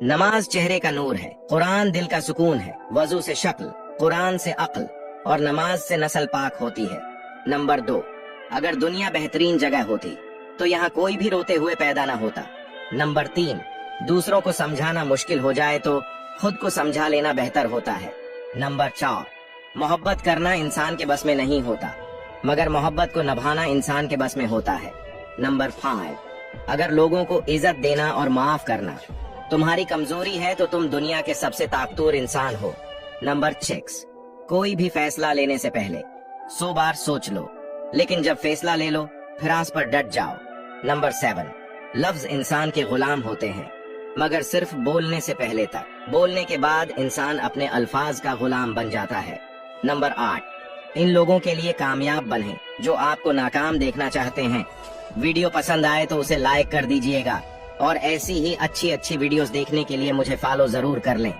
नमाज चेहरे का नूर है, कुरान दिल का सुकून है, वजू से शक्ल, कुरान से अक्ल और नमाज से नस्ल पाक होती है। नंबर 2, अगर दुनिया बेहतरीन जगह होती तो यहाँ कोई भी रोते हुए पैदा ना होता। नंबर 3, दूसरों को समझाना मुश्किल हो जाए तो खुद को समझा लेना बेहतर होता है। नंबर 4, मोहब्बत करना इंसान के बस में नहीं होता, मगर मोहब्बत को निभाना इंसान के बस में होता है। नंबर 5, अगर लोगों को इज्जत देना और माफ करना तुम्हारी कमजोरी है तो तुम दुनिया के सबसे ताकतवर इंसान हो। नंबर 6, कोई भी फैसला लेने से पहले 100 बार सोच लो, लेकिन जब फैसला ले लो फिर आस पर डट जाओ। नंबर 7, लफ्ज इंसान के गुलाम होते हैं, मगर सिर्फ बोलने से पहले तक, बोलने के बाद इंसान अपने अल्फाज का गुलाम बन जाता है। नंबर 8, इन लोगों के लिए कामयाब बने जो आपको नाकाम देखना चाहते हैं। वीडियो पसंद आए तो उसे लाइक कर दीजिएगा और ऐसी ही अच्छी वीडियोस देखने के लिए मुझे फॉलो जरूर कर लें।